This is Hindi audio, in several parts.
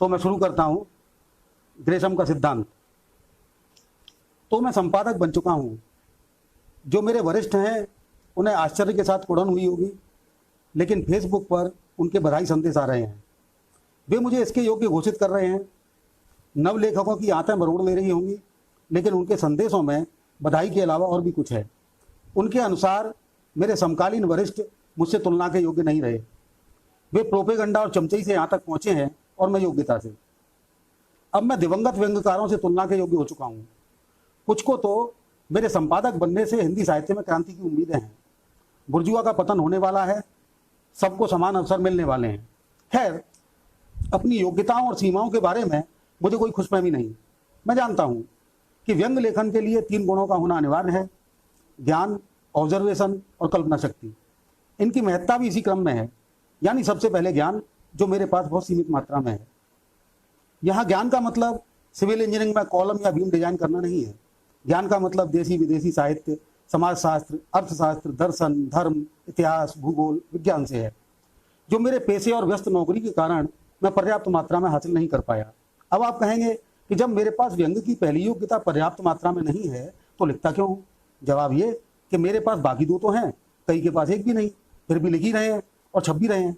तो मैं शुरू करता हूँ ग्रेशम का सिद्धांत। तो मैं संपादक बन चुका हूँ। जो मेरे वरिष्ठ हैं उन्हें आश्चर्य के साथ कुड़न हुई होगी, लेकिन फेसबुक पर उनके बधाई संदेश आ रहे हैं। वे मुझे इसके योग्य घोषित कर रहे हैं। नव लेखकों की आंतें मरोड़ ले रही होंगी, लेकिन उनके संदेशों में बधाई के अलावा और भी कुछ है। उनके अनुसार मेरे समकालीन वरिष्ठ मुझसे तुलना के योग्य नहीं रहे। वे प्रोपेगंडा और चमचई से यहाँ तक पहुँचे हैं और मैं योग्यता से। अब मैं दिवंगत व्यंग्यकारों से तुलना के योग्य हो चुका हूँ। कुछ को तो मेरे संपादक बनने से हिंदी साहित्य में क्रांति की उम्मीदें हैं। बुर्जुआ का पतन होने वाला है, सबको समान अवसर मिलने वाले हैं। खैर, अपनी योग्यताओं और सीमाओं के बारे में मुझे कोई खुशफहमी नहीं। मैं जानता हूँ कि व्यंग लेखन के लिए 3 गुणों का होना अनिवार्य है: ज्ञान, ऑब्जर्वेशन और कल्पना शक्ति। इनकी महत्ता भी इसी क्रम में है। यानी सबसे पहले ज्ञान, जो मेरे पास बहुत सीमित मात्रा में है। यहाँ ज्ञान का मतलब सिविल इंजीनियरिंग में कॉलम या बीम डिजाइन करना नहीं है। ज्ञान का मतलब देसी विदेशी साहित्य, समाजशास्त्र, अर्थशास्त्र, दर्शन, धर्म, इतिहास, भूगोल, विज्ञान से है, जो मेरे पेशे और व्यस्त नौकरी के कारण मैं पर्याप्त मात्रा में हासिल नहीं कर पाया। अब आप कहेंगे कि जब मेरे पास व्यंग की पहली योग्यता पर्याप्त मात्रा में नहीं है तो लिखता क्यों हूँ? जवाब ये कि मेरे पास बाकी 2 तो हैं, कई के पास 1 भी नहीं, फिर भी लिख ही रहे हैं और छप भी रहे हैं।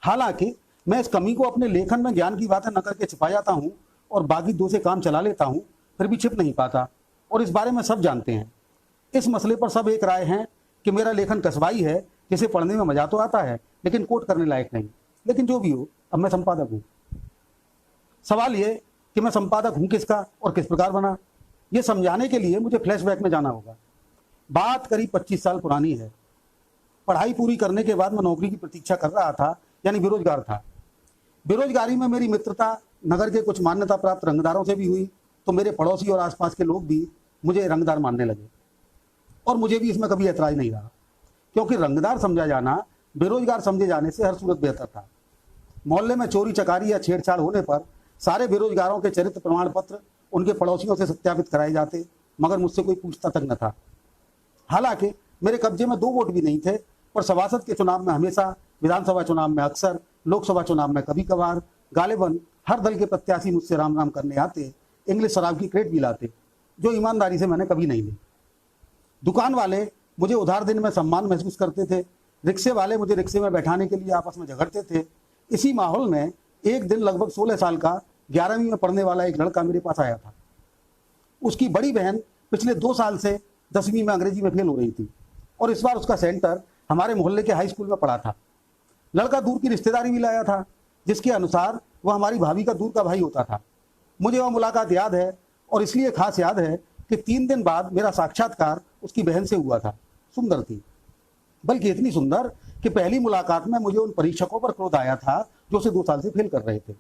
हालांकि मैं इस कमी को अपने लेखन में ज्ञान की बातें न करके छिपा जाता हूँ और बाकी 2 से काम चला लेता हूँ, फिर भी छिप नहीं पाता। और इस बारे में सब जानते हैं। इस मसले पर सब एक राय है कि मेरा लेखन कसवाई है, जिसे पढ़ने में मजा तो आता है लेकिन कोट करने लायक नहीं। लेकिन जो भी हो, अब मैं संपादक हूँ। सवाल ये कि मैं संपादक हूँ किसका और किस प्रकार बना, ये समझाने के लिए मुझे फ्लैशबैक में जाना होगा। बात करीब 25 साल पुरानी है। पढ़ाई पूरी करने के बाद मैं नौकरी की प्रतीक्षा कर रहा था, यानी बेरोजगार था। बेरोजगारी में मेरी मित्रता नगर के कुछ मान्यता प्राप्त रंगदारों से भी हुई, तो मेरे पड़ोसी और आसपास के लोग भी मुझे रंगदार मानने लगे। और मुझे भी इसमें कभी ऐतराज नहीं रहा, क्योंकि रंगदार समझा जाना बेरोजगार समझे जाने से हर सूरत बेहतर था। मोहल्ले में चोरी चकारी या छेड़छाड़ होने पर सारे बेरोजगारों के चरित्र प्रमाण पत्र उनके पड़ोसियों से सत्यापित कराए जाते, मगर मुझसे कोई पूछता तक न था। हालांकि मेरे कब्जे में 2 वोट भी नहीं थे, पर सभासद के चुनाव में हमेशा, विधानसभा चुनाव में अक्सर, लोकसभा चुनाव में कभी कभार, गालिबन हर दल के प्रत्याशी मुझसे राम राम करने आते, इंग्लिश शराब की क्रेट भी लाते, जो ईमानदारी से मैंने कभी नहीं ली। दुकान वाले मुझे उधार देने में सम्मान महसूस करते थे। रिक्शे वाले मुझे रिक्शे में बैठाने के लिए आपस में झगड़ते थे। इसी माहौल में एक दिन लगभग 16 साल का 11वीं में पढ़ने वाला एक लड़का मेरे पास आया था। उसकी बड़ी बहन पिछले 2 साल से 10वीं में अंग्रेजी में फेल हो रही थी और इस बार उसका सेंटर हमारे मोहल्ले के हाई स्कूल में पड़ा था। लड़का दूर की रिश्तेदारी भी लाया था, जिसके अनुसार वह हमारी भाभी का दूर का भाई होता था। मुझे वह मुलाकात याद है, और इसलिए खास याद है कि 3 दिन बाद मेरा साक्षात्कार उसकी बहन से हुआ था। सुंदर थी, बल्कि इतनी सुंदर कि पहली मुलाकात में मुझे उन परीक्षकों पर क्रोध आया था जो उसे 2 साल से फेल कर रहे थे।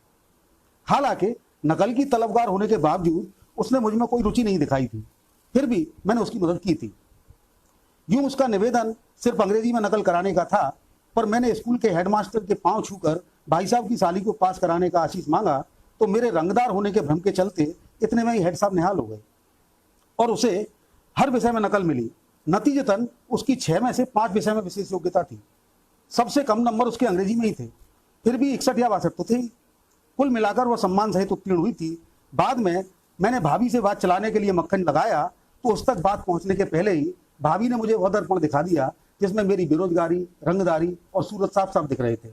हालांकि नकल की तलबगार होने के बावजूद उसने मुझ में कोई रुचि नहीं दिखाई थी, फिर भी मैंने उसकी मदद की थी। यूं उसका निवेदन सिर्फ अंग्रेजी में नकल कराने का था, पर मैंने स्कूल के हेडमास्टर के पांव छूकर भाई साहब की साली को पास कराने का आशीष मांगा, तो मेरे रंगदार होने के भ्रम के चलते इतने में ही हेड साहब निहाल हो गए और उसे हर विषय में नकल मिली। नतीजतन उसकी 6 में से 5 विषय में विशेष योग्यता थी। सबसे कम नंबर उसके अंग्रेजी में ही थे, फिर भी 61 या 62 तो थे। कुल मिलाकर वह सम्मान सहित उत्तीर्ण हुई थी। बाद में मैंने भाभी से बात चलाने के लिए मक्खन लगाया, तो उस तक बात पहुंचने के पहले ही भाभी ने मुझे वह दर्पण दिखा दिया जिसमें मेरी बेरोजगारी, रंगदारी और सूरत साफ साफ दिख रहे थे।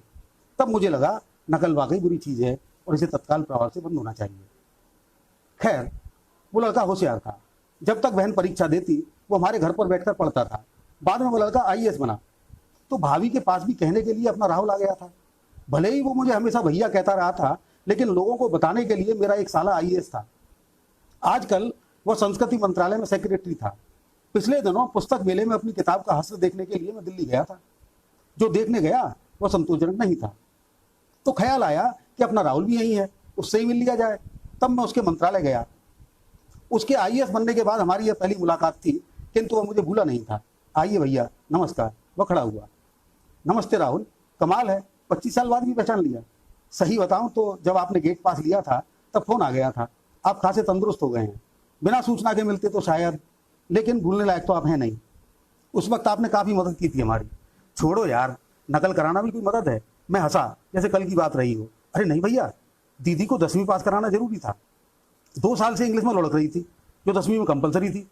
तब मुझे लगा नकल वाकई बुरी चीज है और इसे तत्काल प्रभाव से बंद होना चाहिए। खैर, वो लड़का होशियार था। जब तक बहन परीक्षा देती वो हमारे घर पर बैठकर पढ़ता था। बाद में वो लड़का IAS बना, तो भाभी के पास भी कहने के लिए अपना राहुल आ गया था। भले ही वो मुझे हमेशा भैया कहता रहा था, लेकिन लोगों को बताने के लिए मेरा एक साला IAS था। आजकल वह संस्कृति मंत्रालय में सेक्रेटरी था। पिछले दिनों पुस्तक मेले में अपनी किताब का हश्र देखने के लिए मैं दिल्ली गया था। जो देखने गया वह संतोषजनक नहीं था, तो ख्याल आया कि अपना राहुल भी यही है, उससे ही मिल लिया जाए। तब मैं उसके मंत्रालय गया। उसके IAS बनने के बाद हमारी यह पहली मुलाकात थी, किंतु वह मुझे भूला नहीं था। आइए भैया, नमस्कार। वह खड़ा हुआ। नमस्ते राहुल, कमाल है, 25 साल बाद भी पहचान लिया। सही बताऊं तो जब आपने गेट पास लिया था तब फोन आ गया था। आप खासे तंदुरुस्त हो गए हैं। बिना सूचना के मिलते तो शायद, लेकिन भूलने लायक तो आप हैं नहीं। उस वक्त आपने काफी मदद की थी हमारी। छोड़ो यार, नकल कराना भी कोई मदद है। मैं हंसा जैसे कल की बात रही हो। अरे नहीं भैया, दीदी को 10वीं पास कराना जरूरी था। 2 साल से इंग्लिश में लुढ़क रही थी, जो 10वीं में कंपलसरी थी।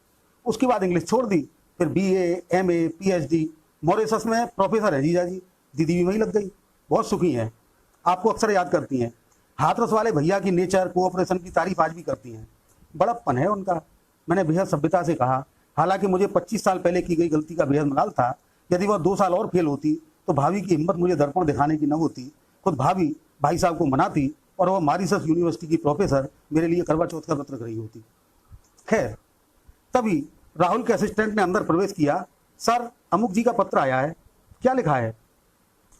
उसके बाद इंग्लिश छोड़ दी, फिर BA, MA, PhD। मॉरिशस में प्रोफेसर है जीजा जी, दीदी भी वहीं लग गई, बहुत सुखी हैं। आपको अक्सर याद करती हैं। हाथरस वाले भैया की नेचर कोऑपरेशन की तारीफ आज भी करती हैं, बड़प्पन है उनका। मैंने बेहद सभ्यता से कहा, हालांकि मुझे 25 साल पहले की गई गलती का बेहद मलाल था। यदि वह 2 साल और फेल होती तो भाभी की हिम्मत मुझे दर्पण दिखाने की न होती। खुद भाभी भाई साहब को मनाती और वह मॉरिशस यूनिवर्सिटी की प्रोफेसर मेरे लिए करवा चौथ का व्रत रख रही होती। खैर, तभी राहुल के असिस्टेंट ने अंदर प्रवेश किया। सर, अमुक जी का पत्र आया है। क्या लिखा है?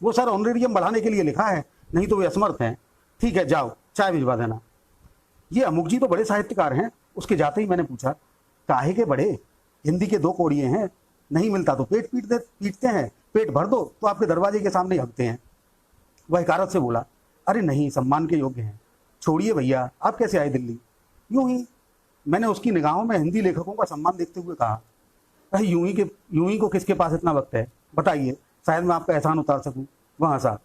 वो सर ऑनरेरियम बढ़ाने के लिए लिखा है, नहीं तो वे असमर्थ हैं। ठीक है, जाओ चाय भिजवा देना। ये अमुक जी तो बड़े साहित्यकार हैं। उसके जाते ही मैंने पूछा, काहे के बड़े? हिंदी के 2 कोड़िए हैं, नहीं मिलता तो पेट पीटते हैं, पेट भर दो तो आपके दरवाजे के सामने हकते हैं। वह हकारत से बोला, अरे नहीं, सम्मान के योग्य हैं। छोड़िए भैया, आप कैसे आए दिल्ली? यूं ही। मैंने उसकी निगाहों में हिंदी लेखकों का सम्मान देखते हुए कहा, अरे यूं ही को किसके पास इतना वक्त है? बताइए, शायद मैं आपका एहसान उतार सकूं। वह हंसा।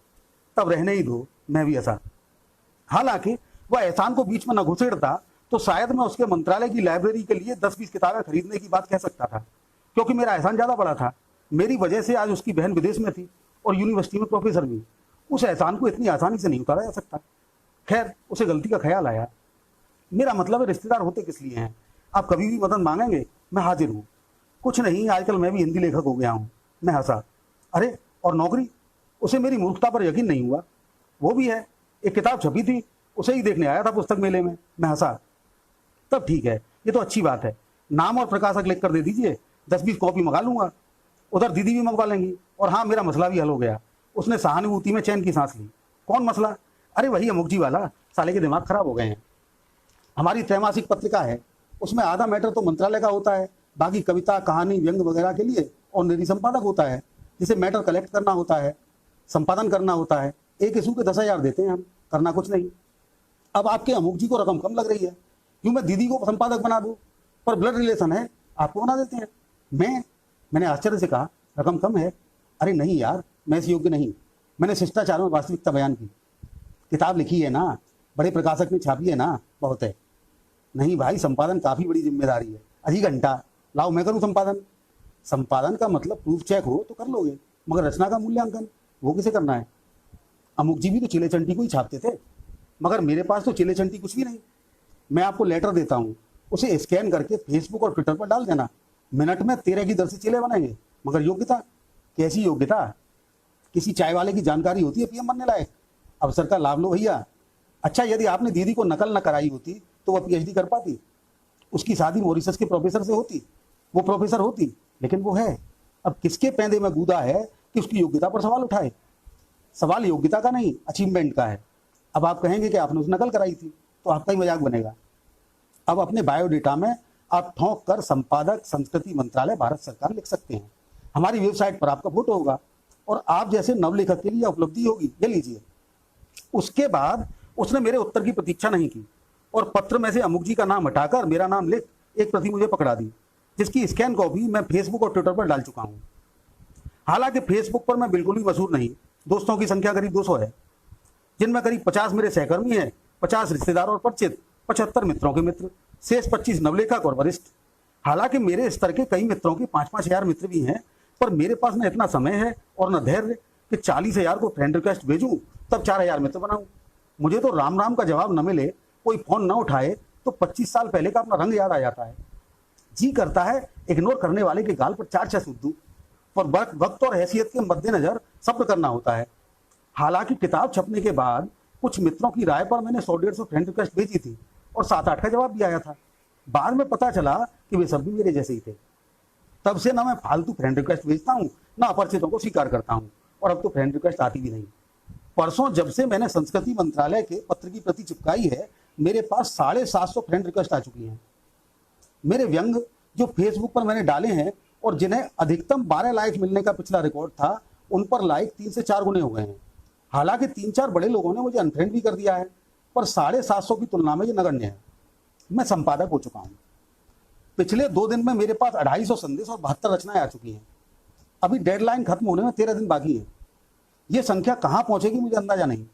तब रहने ही दो, मैं भी हंसा। हालांकि वह एहसान को बीच में न घुसेड़ता तो शायद मैं उसके मंत्रालय की लाइब्रेरी के लिए 10-20 किताबें खरीदने की बात कह सकता था, क्योंकि मेरा एहसान ज्यादा बड़ा था। मेरी वजह से आज उसकी बहन विदेश में थी और यूनिवर्सिटी में प्रोफेसर भी। उस एहसान को इतनी आसानी से नहीं उतारा जा सकता। खैर, उसे गलती का ख्याल आया। मेरा मतलब है, रिश्तेदार होते किस लिए हैं? आप कभी भी मदद मांगेंगे, मैं हाजिर हूँ। कुछ नहीं, आजकल मैं भी हिंदी लेखक हो गया हूँ। मैं हंसा। अरे, और नौकरी? उसे मेरी मूर्खता पर यकीन नहीं हुआ। वो भी है, एक किताब छपी थी, उसे ही देखने आया था पुस्तक मेले में। मैं हंसा। तब ठीक है, ये तो अच्छी बात है। नाम और प्रकाशक लिख कर दे दीजिए, 10-20 कॉपी मंगा लूंगा। उधर दीदी भी मंगवा लेंगी। और हाँ, मेरा मसला भी हल हो गया। उसने सहानुभूति में चैन की सांस ली। कौन मसला? अरे वही अमुक जी वाला। साले के दिमाग खराब हो गए हैं। हमारी त्रैमासिक पत्रिका है, उसमें आधा मैटर तो मंत्रालय का होता है, बाकी कविता, कहानी, व्यंग वगैरह के लिए ऑनरेरी संपादक होता है, जिसे मैटर कलेक्ट करना होता है, संपादन करना होता है। एक इशू के 10,000 देते हैं हम, करना कुछ नहीं। अब आपके अमुक जी को रकम कम लग रही है, क्यों मैं दीदी को संपादक बना दूं? पर ब्लड रिलेशन है, आपको बना देते हैं। मैंने आश्चर्य से कहा, रकम कम है? अरे नहीं यार, मैं इस योग्य नहीं। मैंने शिष्टाचार में वास्तविकता बयान की। किताब लिखी है ना, बड़े प्रकाशक ने छापी है ना, बहुत है। नहीं भाई, संपादन काफी बड़ी जिम्मेदारी है। आधी घंटा लाओ, मैं करूं संपादन। संपादन का मतलब प्रूफ चेक हो तो कर लोगे, मगर रचना का मूल्यांकन वो किसे करना है? अमुक जी भी तो चिले चंटी को ही छापते थे, मगर मेरे पास तो चिले चंटी कुछ भी नहीं। मैं आपको लेटर देता हूँ, उसे स्कैन करके फेसबुक और ट्विटर पर डाल देना। मिनट में 13 की दर से चिले बनेंगे। मगर योग्यता? कैसी योग्यता? किसी चाय वाले की जानकारी होती है पीएम बनने लायक? अवसर का लाभ लो भैया। अच्छा, यदि आपने दीदी को नकल न कराई होती तो वह PhD कर पाती? उसकी शादी मॉरिशस के प्रोफेसर से होती, वो प्रोफेसर होती। लेकिन वो है। अब किसके पैंदे में गूदा है कि उसकी योग्यता पर सवाल उठाए? सवाल योग्यता का नहीं, अचीवमेंट का है। अब आप कहेंगे कि आपने उसे नकल कराई थी, तो आपका ही मजाक बनेगा। अब अपने बायोडेटा में आप ठोंक कर संपादक, संस्कृति मंत्रालय, भारत सरकार लिख सकते हैं। हमारी वेबसाइट पर आपका फोटो होगा और आप जैसे नवलेखक के लिए उपलब्धि होगी। ये लीजिए। उसके बाद उसने मेरे उत्तर की प्रतीक्षा नहीं की और पत्र में से अमुक जी का नाम हटाकर मेरा नाम लिख एक प्रति मुझे पकड़ा दी, जिसकी स्कैन कॉपी मैं फेसबुक और ट्विटर पर डाल चुका हूं। हालांकि फेसबुक पर मैं बिल्कुल भी मशहूर नहीं। दोस्तों की संख्या करीब 200 है, जिनमें करीब 50 मेरे सहकर्मी हैं, 50 रिश्तेदार और परिचित, 75 मित्रों के मित्र, शेष 25 नवलेखक और वरिष्ठ। हालांकि मेरे स्तर के कई मित्रों के 5-5 हजार मित्र भी हैं, पर मेरे पास न इतना समय है और न धैर्य कि 40,000 को फ्रेंड रिक्वेस्ट भेजूं तब 4,000 मित्र बनाऊं। मुझे तो राम राम का जवाब न मिले, कोई फोन न उठाए तो 25 साल पहले का अपना रंग याद आ जाता है। जी करता है इग्नोर करने वाले के गाल पर 4 छह सूद दूं, पर वक्त और हैसियत के मद्देनजर सब्र करना होता है। हालांकि किताब छपने के बाद कुछ मित्रों की राय पर मैंने 100-150 फ्रेंड रिक्वेस्ट भेजी थी और 7-8 का जवाब भी आया था। बाद में पता चला कि वे सब भी मेरे जैसे ही थे। तब से ना मैं फालतू फ्रेंड रिक्वेस्ट भेजता हूँ, ना अपरिचितों को स्वीकार करता हूँ, और अब तो फ्रेंड रिक्वेस्ट आती भी नहीं। परसों जब से मैंने संस्कृति मंत्रालय के पत्र की प्रति चिपकाई है, मेरे पास 750 फ्रेंड रिक्वेस्ट आ चुकी हैं। मेरे व्यंग जो फेसबुक पर मैंने डाले हैं और जिन्हें अधिकतम 12 लाइक मिलने का पिछला रिकॉर्ड था, उन पर लाइक 3 से 4 गुने हो गए हैं। हालांकि 3-4 बड़े लोगों ने मुझे अनफ्रेंड भी कर दिया है, पर 750 की तुलना में ये नगण्य है। मैं संपादक हो चुका हूं। पिछले 2 दिन में मेरे पास 250 संदेश और 72 रचनाएं आ चुकी हैं। अभी डेडलाइन खत्म होने में 13 दिन बाकी है। ये संख्या कहां पहुंचेगी मुझे अंदाजा नहीं।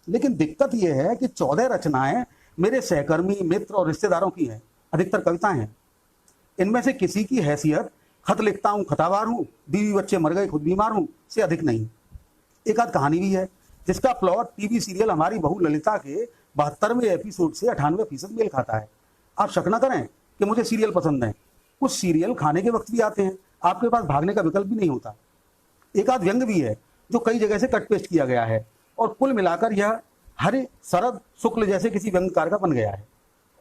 लेकिन दिक्कत यह है कि 14 रचनाएं मेरे सहकर्मी, मित्र और रिश्तेदारों की हैं, अधिकतर कविताएं हैं। इनमें से किसी की हैसियत खत लिखता हूं, खतावार हूं, बीवी बच्चे मर गए, खुद बीमार हूं से अधिक नहीं। एक आध कहानी भी है जिसका प्लॉट टीवी सीरियल हमारी बहू ललिता के 72वें एपिसोड से 98% मेल खाता है। आप शक न करें कि मुझे सीरियल पसंद है। कुछ सीरियल खाने के वक्त भी आते हैं, आपके पास भागने का विकल्प भी नहीं होता। एक आध व्यंग भी है जो कई जगह से कट पेस्ट किया गया है और कुल मिलाकर यह हरे, शरद, शुक्ल जैसे किसी व्यंगकार का बन गया है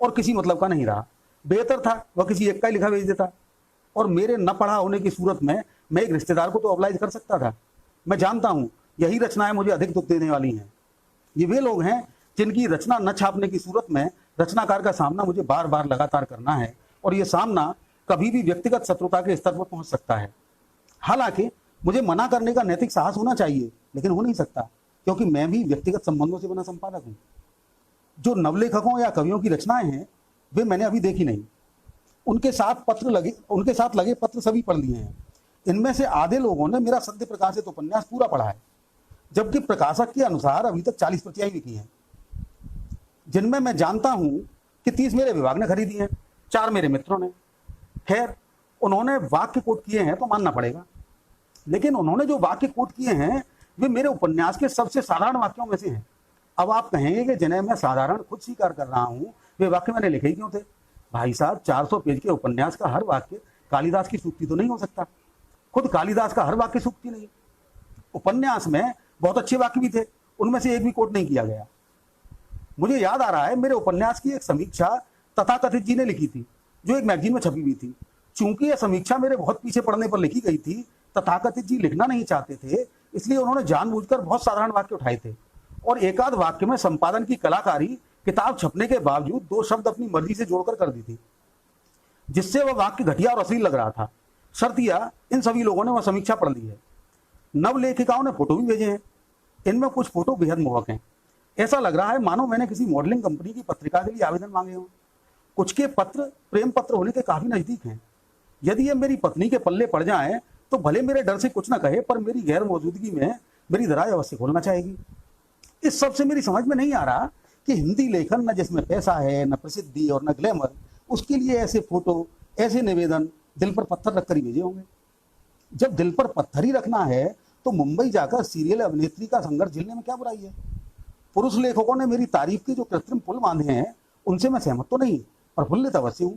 और किसी मतलब का नहीं रहा। बेहतर था वह किसी एक का ही लिखा भेज देता और मेरे न पढ़ा होने की सूरत में मैं एक रिश्तेदार को तो ऑब्लाइज कर सकता था। मैं जानता हूं यही रचनाएं मुझे अधिक दुख देने वाली हैं। ये वे लोग हैं जिनकी रचना न छापने की सूरत में रचनाकार का सामना मुझे बार बार लगातार करना है और यह सामना कभी भी व्यक्तिगत शत्रुता के स्तर पर पहुंच सकता है। हालांकि मुझे मना करने का नैतिक साहस होना चाहिए, लेकिन हो नहीं सकता क्योंकि मैं भी व्यक्तिगत संबंधों से बना संपादक हूं। जो नवलेखकों या कवियों की रचनाएं हैं वे मैंने अभी देखी नहीं। उनके साथ लगे पत्र सभी पढ़ लिए हैं। इनमें से आधे लोगों ने मेरा सद्य प्रकाशित उपन्यास पूरा पढ़ा है, जबकि प्रकाशक के अनुसार अभी तक 40 प्रतियां ही लिखी हैं, जिनमें मैं जानता हूं कि 30 मेरे विभाग ने खरीदी हैं, 4 मेरे मित्रों ने। खैर, उन्होंने वाक्य कोट किए हैं तो मानना पड़ेगा, लेकिन उन्होंने जो वाक्य कोट किए हैं वे मेरे उपन्यास के सबसे साधारण वाक्यों में से हैं। अब आप कहेंगे कि जिन्हें मैं साधारण खुद स्वीकार कर रहा हूं वे वाक्य मैंने लिखे ही क्यों थे? भाई साहब, 400 पेज के उपन्यास का हर वाक्य कालिदास की सूक्ति तो नहीं हो सकता। खुद कालिदास का हर वाक्य सूक्ति नहीं। उपन्यास में बहुत अच्छे वाक्य भी थे, उनमें से एक भी कोट नहीं किया गया। मुझे याद आ रहा है मेरे उपन्यास की एक समीक्षा तथाकथित जी ने लिखी थी, जो एक मैगजीन में छपी हुई थी। चूंकि यह समीक्षा मेरे बहुत पीछे पड़ने पर लिखी गई थी, तथाकथित जी लिखना नहीं चाहते थे, इसलिए उन्होंने जानबूझकर बहुत साधारण वाक्य उठाए थे और एक आध वाक्य में संपादन की कलाकारी किताब छपने के बावजूद 2 शब्द अपनी मर्जी से जोड़कर कर दी थी, जिससे वह वाक्य घटिया और अश्लील लग रहा था। शर्त यह, इन सभी लोगों ने वह समीक्षा पढ़ ली है। नव लेखिकाओं ने फोटो भी भेजे हैं। इनमें कुछ फोटो बेहद मोहक हैं। ऐसा लग रहा है मानो मैंने किसी मॉडलिंग कंपनी की पत्रिका के लिए आवेदन मांगे हों। कुछ के पत्र प्रेम पत्र होने के काफी नजदीक हैं। यदि ये मेरी पत्नी के पल्ले पड़ जाएं तो भले मेरे डर से कुछ न कहे, पर मेरी गैर मौजूदगी में मेरी दराज अवश्य खोलना चाहेगी। इस सब से मेरी समझ में नहीं आ रहा कि हिंदी लेखन न जिसमें पैसा है, न प्रसिद्धि और न ग्लैमर, उसके लिए ऐसे फोटो, ऐसे निवेदन दिल पर पत्थर रखकर ही भेजे होंगे। जब दिल पर पत्थर ही रखना है तो मुंबई जाकर सीरियल अभिनेत्री का संघर्ष झेलने में क्या बुराई है? पुरुष लेखकों ने मेरी तारीफ के जो कृत्रिम पुल बांधे हैं उनसे मैं सहमत तो नहीं, प्रफुल्लित अवश्य हूं,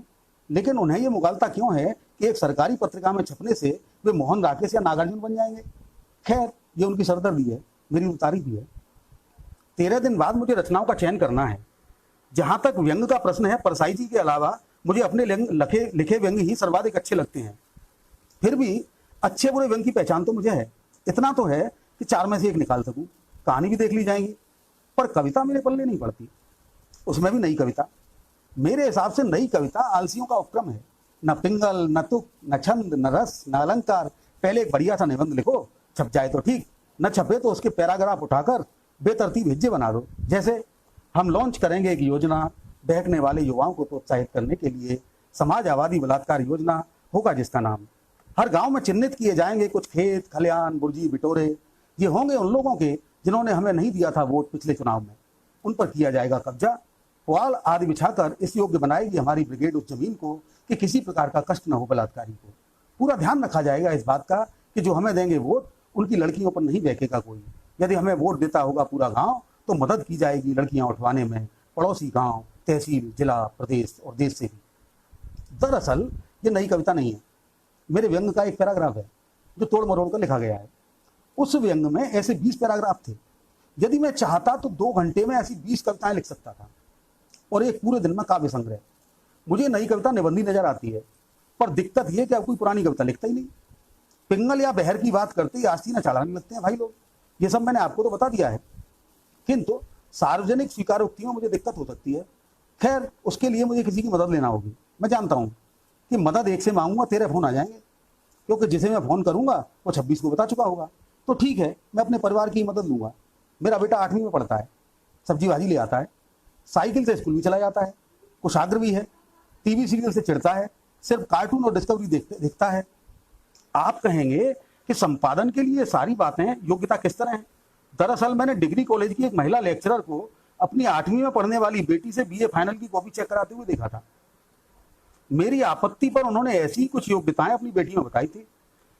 लेकिन उन्हें यह मुगालता क्यों है कि एक सरकारी पत्रिका में छपने से वे मोहन राकेश या नागार्जुन बन जाएंगे? खैर, ये उनकी सरदर्दी है, मेरी तारीफ भी है। 13 दिन बाद मुझे रचनाओं का चयन करना है। जहां तक व्यंग का प्रश्न है, परसाई जी के अलावा मुझे अपने लिखे व्यंग ही सर्वाधिक अच्छे लगते हैं। फिर भी अच्छे बुरे व्यंग की पहचान तो मुझे है। इतना तो है कि 4 में से एक निकाल सकूं। कहानी भी देख ली जाएगी, पर कविता मेरे पल्ले नहीं पड़ती, उसमें भी नई कविता। मेरे हिसाब से नई कविता आलसियों का उपक्रम है। न पिंगल, न तुक, न छंद, न रस, न अलंकार। पहले एक बढ़िया सा निबंध लिखो, छप जाए तो ठीक, न छपे तो उसके पैराग्राफ उठाकर बेतरतीब हिज्जे बना दो। जैसे हम लॉन्च करेंगे एक योजना, बहकने वाले युवाओं को प्रोत्साहित करने के लिए, समाज आबादी बलात्कार योजना होगा जिसका नाम। हर गांव में चिन्हित किए जाएंगे कुछ खेत, खलियान, बुर्जी, बिटोरे। ये होंगे उन लोगों के जिन्होंने हमें नहीं दिया था वोट पिछले चुनाव में। उन पर किया जाएगा कब्जा। पुआल आदि बिछाकर इस योग्य बनाएगी हमारी ब्रिगेड उस जमीन को कि किसी प्रकार का कष्ट न हो बलात्कारी को। पूरा ध्यान रखा जाएगा इस बात का कि जो हमें देंगे वोट, उनकी लड़कियों पर नहीं बहकेगा कोई। यदि हमें वोट देता होगा पूरा गांव तो मदद की जाएगी लड़कियां उठवाने में, पड़ोसी गांव, तहसील, जिला, प्रदेश और देश से भी। दरअसल ये नई कविता नहीं है, मेरे व्यंग का एक पैराग्राफ है जो तोड़ मरोड़ कर लिखा गया है। उस व्यंग में ऐसे 20 पैराग्राफ थे। यदि मैं चाहता तो 2 घंटे में ऐसी 20 कविताएं लिख सकता था और एक पूरे दिन में काव्य संग्रह। मुझे नई कविता निबंधी नजर आती है, पर दिक्कत यह कि अब कोई पुरानी कविता लिखता ही नहीं। पिंगल या बहर की बात करते ही आस्तीना चढ़ाने लगते हैं भाई लोग। ये सब मैंने आपको तो बता दिया है, किंतु सार्वजनिक स्वीकारोक्तियों में मुझे दिक्कत हो सकती है। खैर, उसके लिए मुझे किसी की मदद लेना होगी। मैं जानता हूं कि मदद एक से मांगूंगा 13 फोन आ जाएंगे, क्योंकि जिसे मैं फोन करूंगा वो 26 को बता चुका होगा। तो ठीक है, मैं अपने परिवार की मदद लूंगा। मेरा बेटा 8वीं में पढ़ता है, सब्जी भाजी ले आता है, साइकिल से स्कूल भी चला जाता है, कुशाग्र भी है, टीवी सीरियल से चिढ़ता है, सिर्फ कार्टून और डिस्कवरी देखता है। आप कहेंगे कि संपादन के लिए सारी बातें योग्यता किस तरह है? दरअसल मैंने डिग्री कॉलेज की एक महिला लेक्चरर को अपनी 8वीं में पढ़ने वाली बेटी से बीए फाइनल की कॉपी चेक कराते हुए देखा था। मेरी आपत्ति पर उन्होंने ऐसी ही कुछ योग्यताएं अपनी बेटी में बताई थी।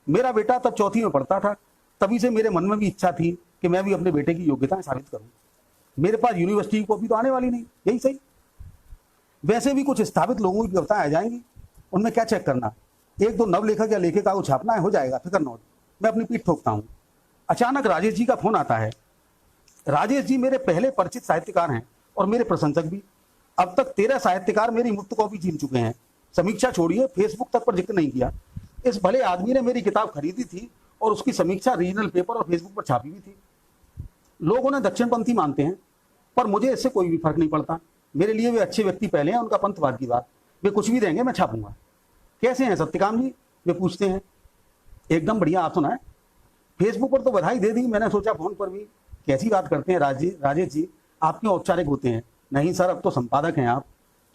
मेरा बेटा तब 4वीं में पढ़ता था, तभी से मेरे मन में भी इच्छा थी कि मैं भी अपने बेटे की योग्यताएं साबित करूं। मेरे पास यूनिवर्सिटी की कॉपी तो आने वाली नहीं, यही सही। वैसे भी कुछ स्थापित लोगों की योग्यताएं आ जाएंगी, उनमें क्या चेक करना, 1-2 नवलेखक या लेखिका को छापना है, हो जाएगा, फिक्र नोट। मैं अपनी पीठ ठोकता हूं। अचानक राजेश जी का फोन आता है। राजेश जी मेरे पहले परिचित साहित्यकार हैं और मेरे प्रशंसक भी। अब तक 13 साहित्यकार मेरी मुफ्त कॉपी छीन चुके हैं। समीक्षा छोड़िए, फेसबुक तक पर जिक्र नहीं किया। इस भले आदमी ने मेरी किताब खरीदी थी और उसकी समीक्षा रीजनल पेपर और फेसबुक पर छापी भी थी। लोग उन्हें दक्षिणपंथी मानते हैं, पर मुझे इससे कोई भी फर्क नहीं पड़ता। मेरे लिए वे अच्छे व्यक्ति पहले हैं, उनका पंथ बाद की बात। वे कुछ भी देंगे, मैं छापूंगा। कैसे हैं सत्यकाम जी, वे पूछते हैं। एकदम बढ़िया, आप सुनाए। फेसबुक पर तो बधाई दे दी, मैंने सोचा फोन पर भी। कैसी बात करते हैं राजेश जी, आप क्यों औपचारिक होते हैं? नहीं सर, अब तो संपादक हैं आप।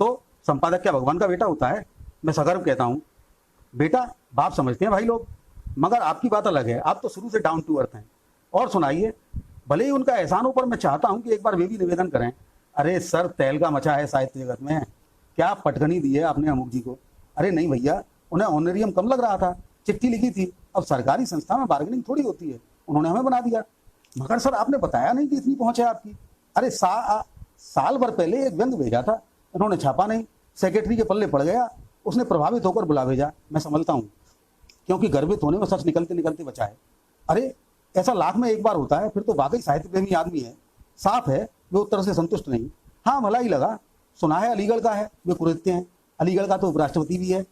तो संपादक क्या भगवान का बेटा होता है? मैं सगर्व कहता हूँ। बेटा बाप समझते हैं भाई लोग, मगर आपकी बात अलग है, आप तो शुरू से डाउन टू अर्थ हैं। और सुनाइए। भले ही उनका एहसान हो, पर मैं चाहता हूं कि एक बार वे भी निवेदन करें। अरे सर, तहलका मचा है साहित्य जगत में। क्या पटकनी दी है आपने अमुक जी को? अरे नहीं भैया, उन्हें ऑनरेरियम कम लग रहा था, चिट्ठी लिखी थी। अब सरकारी संस्था में बार्गेनिंग थोड़ी होती है, उन्होंने हमें बना दिया। मगर सर आपने बताया नहीं कि इतनी पहुंच है आपकी। अरे साल भर पहले एक व्यंग भेजा था, उन्होंने छापा नहीं, सेक्रेटरी के पल्ले पड़ गया, उसने प्रभावित होकर बुला भेजा। मैं संभलता हूँ, क्योंकि गर्वित होने में सच निकलते निकलते बचा है। अरे ऐसा लाख में एक बार होता है, फिर तो वाकई साहित्य प्रेमी आदमी है। साफ है वे उत्तर से संतुष्ट नहीं। हाँ भला ही लगा, सुना है अलीगढ़ का है, वे कुरेदते हैं। अलीगढ़ का तो उपराष्ट्रपति भी है।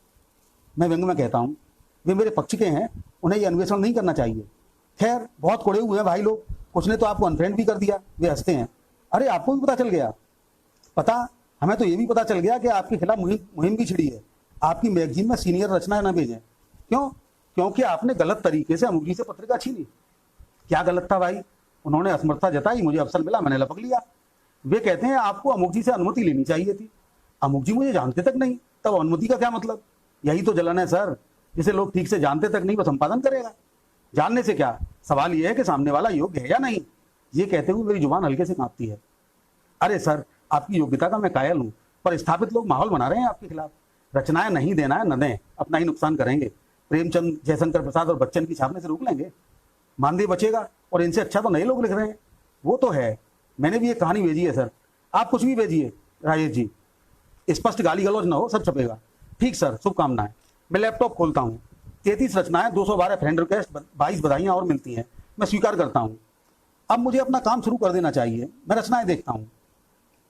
मैं व्यंग में कहता हूँ, वे मेरे पक्ष के हैं, उन्हें ये अन्वेषण नहीं करना चाहिए। खैर बहुत कोड़े हुए हैं भाई लोग, कुछ ने तो आपको अनफ्रेंड भी कर दिया। वे हंसते हैं। अरे आपको भी पता चल गया? पता, हमें तो ये भी पता चल गया कि आपके खिलाफ मुहिम भी छिड़ी है। आपकी मैगजीन में सीनियर रचनाएं न भेजें। क्यों? क्योंकि आपने गलत तरीके से अमुक जी से पत्रिका छीनी। क्या गलत था भाई? उन्होंने असमर्थता जताई, मुझे अवसर मिला, मैंने लपक लिया। वे कहते हैं आपको अमुक जी से अनुमति लेनी चाहिए थी। अमुक जी मुझे जानते तक नहीं, तब अनुमति का क्या मतलब? यही तो जलन है सर, जिसे लोग ठीक से जानते तक नहीं वो संपादन करेगा। जानने से क्या, सवाल यह है कि सामने वाला योग्य है या नहीं। ये कहते हुए मेरी जुबान हल्के से कांपती है। अरे सर, आपकी योग्यता का मैं कायल हूं, पर स्थापित लोग माहौल बना रहे हैं आपके खिलाफ। रचनाएं नहीं देना है न दें, अपना ही नुकसान करेंगे। प्रेमचंद, जयशंकर प्रसाद और बच्चन की छापने से रोक लेंगे, मानदेय बचेगा। और इनसे अच्छा तो नए लोग लिख रहे हैं। वो तो है, मैंने भी एक कहानी भेजी है सर, आप कुछ भी भेजिए राजेश जी, स्पष्ट गाली गलौज न हो, सब छपेगा। ठीक सर, शुभकामनाएं। मैं लैपटॉप खोलता हूँ। 33 रचनाएं, 212 फ्रेंड रिक्वेस्ट, 22 बधाइयां और मिलती हैं। मैं स्वीकार करता हूँ। अब मुझे अपना काम शुरू कर देना चाहिए। मैं रचनाएं देखता हूँ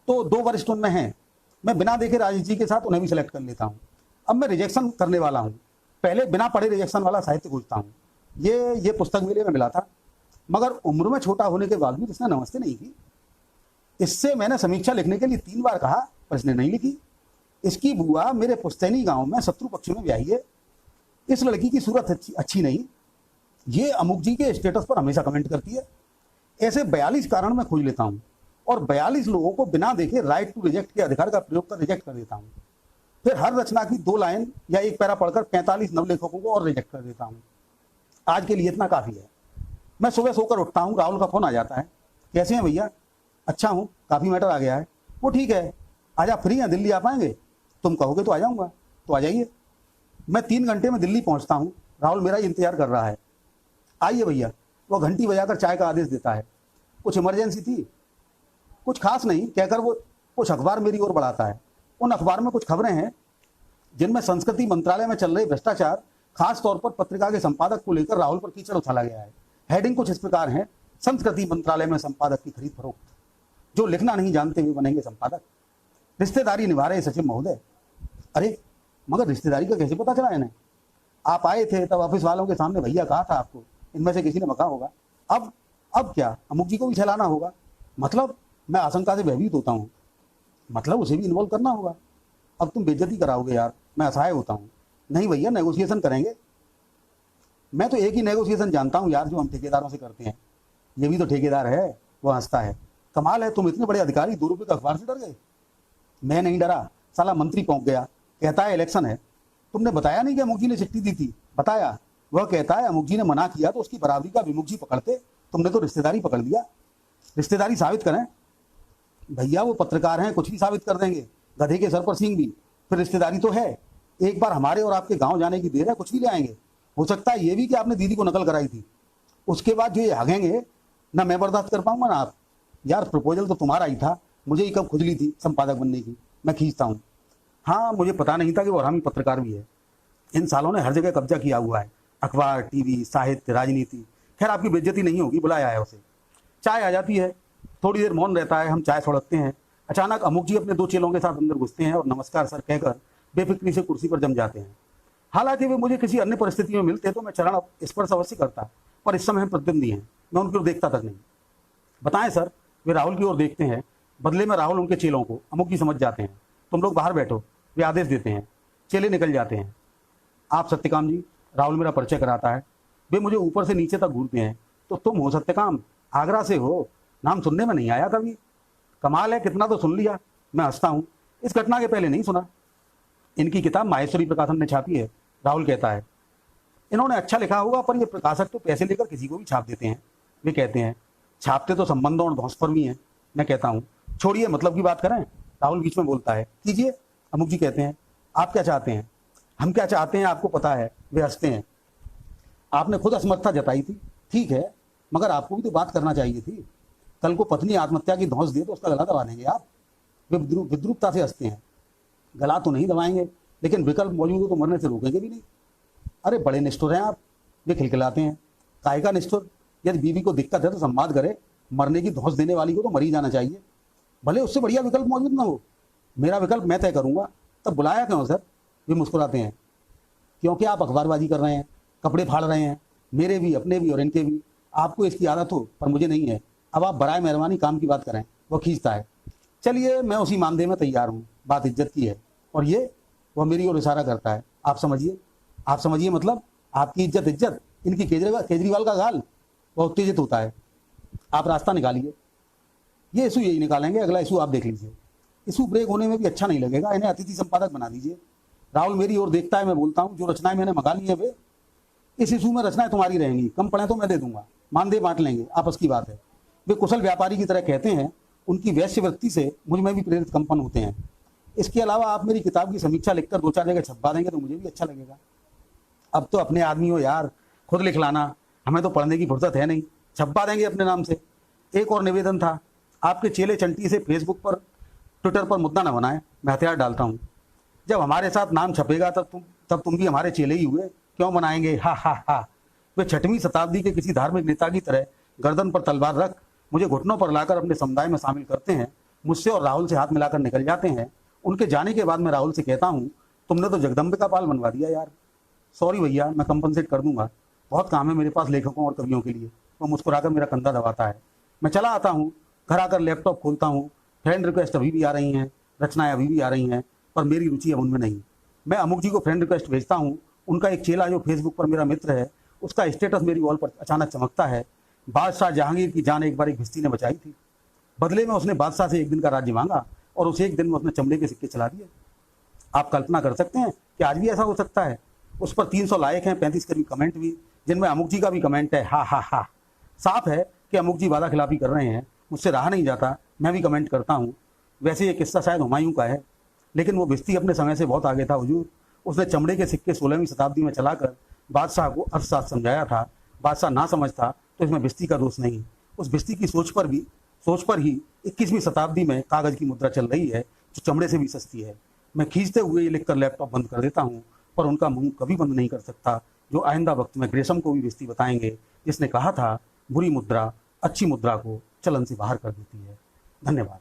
तो 2 वरिष्ठ उनमें हैं। मैं बिना देखे राजेश जी के साथ उन्हें भी सिलेक्ट कर लेता हूँ। अब मैं रिजेक्शन करने वाला हूँ। पहले बिना पढ़े रिजेक्शन वाला साहित्य खोजता हूँ। ये पुस्तक मेले में मिला था, मगर उम्र में छोटा होने के बावजूद इसने नमस्ते नहीं की। इससे मैंने समीक्षा लिखने के लिए 3 बार कहा, पर इसने नहीं लिखी। इसकी बुआ मेरे पुस्तैनी गांव में शत्रु पक्ष में ब्याही है। इस लड़की की सूरत अच्छी नहीं, ये अमुक जी के स्टेटस पर हमेशा कमेंट करती है। ऐसे 42 कारण मैं खोज लेता हूँ और 42 लोगों को बिना देखे राइट टू रिजेक्ट के अधिकार का प्रयोग कर रिजेक्ट कर देता हूँ। फिर हर रचना की 2 लाइन या 1 पैरा पढ़कर 45 नवलेखकों को और रिजेक्ट कर देता हूँ। आज के लिए इतना काफी है। मैं सुबह सोकर उठता हूँ, राहुल का फोन आ जाता है। कैसे हैं भैया? अच्छा हूँ, काफी मैटर आ गया है। वो ठीक है, आज आप फ्री हैं, दिल्ली आ पाएंगे? तुम कहोगे तो आ जाऊंगा। तो आ जाइए। मैं 3 घंटे में दिल्ली पहुंचता हूँ। राहुल मेरा इंतजार कर रहा है। आइए भैया। वो घंटी बजाकर चाय का आदेश देता है। कुछ इमरजेंसी थी? कुछ खास नहीं, कहकर वो कुछ अखबार मेरी ओर बढ़ाता है। उन अखबार में कुछ खबरें हैं जिनमें संस्कृति मंत्रालय में चल रहे भ्रष्टाचार, खास तौर पर पत्रिका के संपादक को लेकर राहुल पर कीचड़ उछाला गया है। हेडिंग कुछ इस प्रकार है: संस्कृति मंत्रालय में संपादक की खरीद फरोख्त, जो लिखना नहीं जानते हुए बनेंगे संपादक। रिश्तेदारी निभा रहे सचिव महोदय। अरे मगर रिश्तेदारी का कैसे पता चला इन्हें? आप आए थे तब ऑफिस वालों के सामने भैया कहा था आपको, इनमें से किसी ने बका होगा। अब क्या अमुक जी को भी छलाना होगा? मतलब मैं आशंका से भयभीत होता हूँ। मतलब उसे भी इन्वॉल्व करना होगा। अब तुम बेइज्जती कराओगे यार, मैं असहाय होता हूँ। नहीं भैया, नेगोशिएशन करेंगे। मैं तो एक ही नेगोशिएशन जानता हूँ यार, जो हम ठेकेदारों से करते हैं। ये भी तो ठेकेदार है। वो हंसता है। कमाल है, तुम इतने बड़े अधिकारी 2 रुपए का अखबार से डर गए? मैं नहीं डरा, साला मंत्री पहुंच गया। कहता है इलेक्शन है। तुमने बताया नहीं कि अमुक जी ने चिट्ठी दी थी? बताया। वह कहता है अमुक जी ने मना किया तो उसकी बराबरी का विमुख जी पकड़ते तुमने तो रिश्तेदारी पकड़ लिया। रिश्तेदारी साबित करें भैया, वो पत्रकार हैं, कुछ भी साबित कर देंगे, गधे के सर पर सींग भी। फिर रिश्तेदारी तो है, एक बार हमारे और आपके गांव जाने की देर है, कुछ भी ले आएंगे। हो सकता है ये भी कि आपने दीदी को नकल कराई थी। उसके बाद जो ये हगेंगे ना, मैं बर्दाश्त कर पाऊंगा ना आप। यार प्रपोजल तो तुम्हारा ही था, मुझे ही कब खुजली थी संपादक बनने की, मैं खींचता हूँ। हाँ, मुझे पता नहीं था कि वो हरामी पत्रकार भी है। इन सालों ने हर जगह कब्जा किया हुआ है, अखबार, टीवी, साहित्य, राजनीति। खैर आपकी बेइज्जती नहीं होगी, बुलाया है उसे। चाय आ जाती है, थोड़ी देर मौन रहता है, हम चाय सड़कते हैं। अचानक अमुक जी अपने 2 चेलों के साथ अंदर घुसते हैं और नमस्कार सर कहकर बेफिक्री से कुर्सी पर जम जाते हैं। हालांकि वे मुझे किसी अन्य परिस्थिति में मिलते तो मैं चरण स्पर्श अवश्य करता, पर इस समय हम प्रतिद्वंदी हैं, मैं उनकी ओर देखता तक नहीं। बताएं सर, वे राहुल की ओर देखते हैं। बदले में राहुल उनके चेलों को अमुक जी समझ जाते हैं। तुम लोग बाहर बैठो, वे आदेश देते हैं। चेले निकल जाते हैं। आप सत्यकाम जी, राहुल मेरा परिचय कराता है। वे मुझे ऊपर से नीचे तक घूरते हैं। तो तुम हो सत्यकाम, आगरा से हो, नाम सुनने में नहीं आया कभी। कमाल है, कितना तो सुन लिया। मैं हंसता हूँ, इस घटना के पहले नहीं सुना। इनकी किताब माहेश्वरी प्रकाशन ने छापी है, राहुल कहता है। इन्होंने अच्छा लिखा होगा, पर ये प्रकाशक तो पैसे लेकर किसी को भी छाप देते हैं। वे कहते हैं छापते तो संबंधों और ध्वंस पर भी हैं। मैं कहता हूँ छोड़िए, मतलब की बात करें। राहुल बीच में बोलता है, कीजिए। अमुक जी कहते हैं, आप क्या चाहते हैं? हम क्या चाहते हैं आपको पता है। वे हंसते हैं। आपने खुद असमर्थता जताई थी, ठीक है, मगर आपको भी तो बात करना चाहिए थी। कल को पत्नी आत्महत्या की धौंस दे तो उसका गला दबा देंगे आप। वे विद्रूपता से हंसते हैं। गला तो नहीं दबाएंगे, लेकिन विकल्प मौजूद हो तो मरने से रोकेंगे भी नहीं। अरे बड़े निष्ठुर हैं आप। वे खिलखिलाते हैं। काय का निष्ठुर? यदि बीवी को दिक्कत है तो संवाद करे, मरने की धौंस देने वाली को तो मर ही जाना चाहिए, भले उससे बढ़िया विकल्प मौजूद ना हो। मेरा विकल्प मैं तय करूंगा। तब बुलाया क्यों सर? वे मुस्कुराते हैं। क्योंकि आप अखबारबाजी कर रहे हैं, कपड़े फाड़ रहे हैं, मेरे भी, अपने भी और इनके भी। आपको इसकी आदत हो, पर मुझे नहीं है। अब आप बराए मेहरबानी काम की बात करें। वो खींचता है। चलिए, मैं उसी मानदेय में तैयार हूँ, बात इज्जत की है। और ये, वह मेरी ओर इशारा करता है। आप समझिए मतलब आपकी इज्जत इज्जत, इनकी केजरीवाल का गाल। वह उत्तेजित होता है। आप रास्ता निकालिए। ये इशू यही निकालेंगे, अगला इशू आप देख लीजिए। इशू ब्रेक होने में भी अच्छा नहीं लगेगा, इन्हें अतिथि संपादक बना दीजिए। राहुल मेरी ओर देखता है। मैं बोलता हूँ, जो रचनाएं मैंने मंगा ली है वे, इस इशू में रचनाएं तुम्हारी रहेंगी, कम पड़े तो मैं दे दूंगा, मानदेय बांट लेंगे, आपस की बात है। वे कुशल व्यापारी की तरह कहते हैं। उनकी वैश्य वृत्ति से मुझ में भी प्रेरित कंपन होते हैं। इसके अलावा आप मेरी किताब की समीक्षा लिखकर 2-4 जगह छपवा देंगे तो मुझे भी अच्छा लगेगा। अब तो अपने आदमी हो यार, खुद लिख लाना, हमें तो पढ़ने की फुर्सत है नहीं। छपवा देंगे अपने नाम से। एक और निवेदन था, आपके चेले चंटी से फेसबुक पर, ट्विटर पर मुद्दा न बनाए, मैं हथियार डालता हूँ। जब हमारे साथ नाम छपेगा तब तुम भी हमारे चेले ही हुए, क्यों बनाएंगे? हा हा हा। वे 6वीं शताब्दी के किसी धार्मिक नेता की तरह गर्दन पर तलवार रख मुझे घुटनों पर लाकर अपने समुदाय में शामिल करते हैं। मुझसे और राहुल से हाथ मिलाकर निकल जाते हैं। उनके जाने के बाद मैं राहुल से कहता हूँ, तुमने तो जगदम्बे का पाल बनवा दिया यार। सॉरी भैया, मैं कंपनसेट कर दूंगा, बहुत काम है मेरे पास लेखकों और कवियों के लिए। वो मुस्कुराकर मेरा कंधा दबाता है। मैं चला आता हूँ। घर आकर लैपटॉप खोलता हूँ। फ्रेंड रिक्वेस्ट अभी भी आ रही हैं, रचनाएं अभी भी आ रही हैं, पर मेरी रुचि अब उनमें नहीं। मैं अमुक जी को फ्रेंड रिक्वेस्ट भेजता हूँ। उनका एक चेला जो फेसबुक पर मेरा मित्र है, उसका स्टेटस मेरी वॉल पर अचानक चमकता है। बादशाह जहांगीर की जान एक बार एक भिस्ती ने बचाई थी। बदले में उसने बादशाह से एक दिन का राज्य मांगा और उसे एक दिन में उसने चमड़े के सिक्के चला दिए। आप कल्पना कर सकते हैं कि आज भी ऐसा हो सकता है। उस पर 300 लाइक हैं, 35 करीब कमेंट भी, जिनमें अमुक जी का भी कमेंट है, हा हा हा। साफ है कि अमुक जी वादा खिलाफी कर रहे हैं। मुझसे रहा नहीं जाता, मैं भी कमेंट करता हूँ। वैसे ये किस्सा शायद हुमायूं का है, लेकिन वो भिस्ती अपने समय से बहुत आगे था हुजूर। उसने चमड़े के सिक्के 16वीं शताब्दी में चलाकर बादशाह को अर्थशास्त्र समझाया था। बादशाह ना समझता तो इसमें भिस्ती का दोष नहीं। उस भिस्ती की सोच पर ही 21वीं शताब्दी में कागज की मुद्रा चल रही है, जो चमड़े से भी सस्ती है। मैं खींचते हुए ये लिखकर लैपटॉप बंद कर देता हूँ, पर उनका मुंह कभी बंद नहीं कर सकता, जो आइंदा वक्त में ग्रेसम को भी भिस्ती बताएंगे, जिसने कहा था बुरी मुद्रा अच्छी मुद्रा को चलन से बाहर कर देती है। धन्यवाद।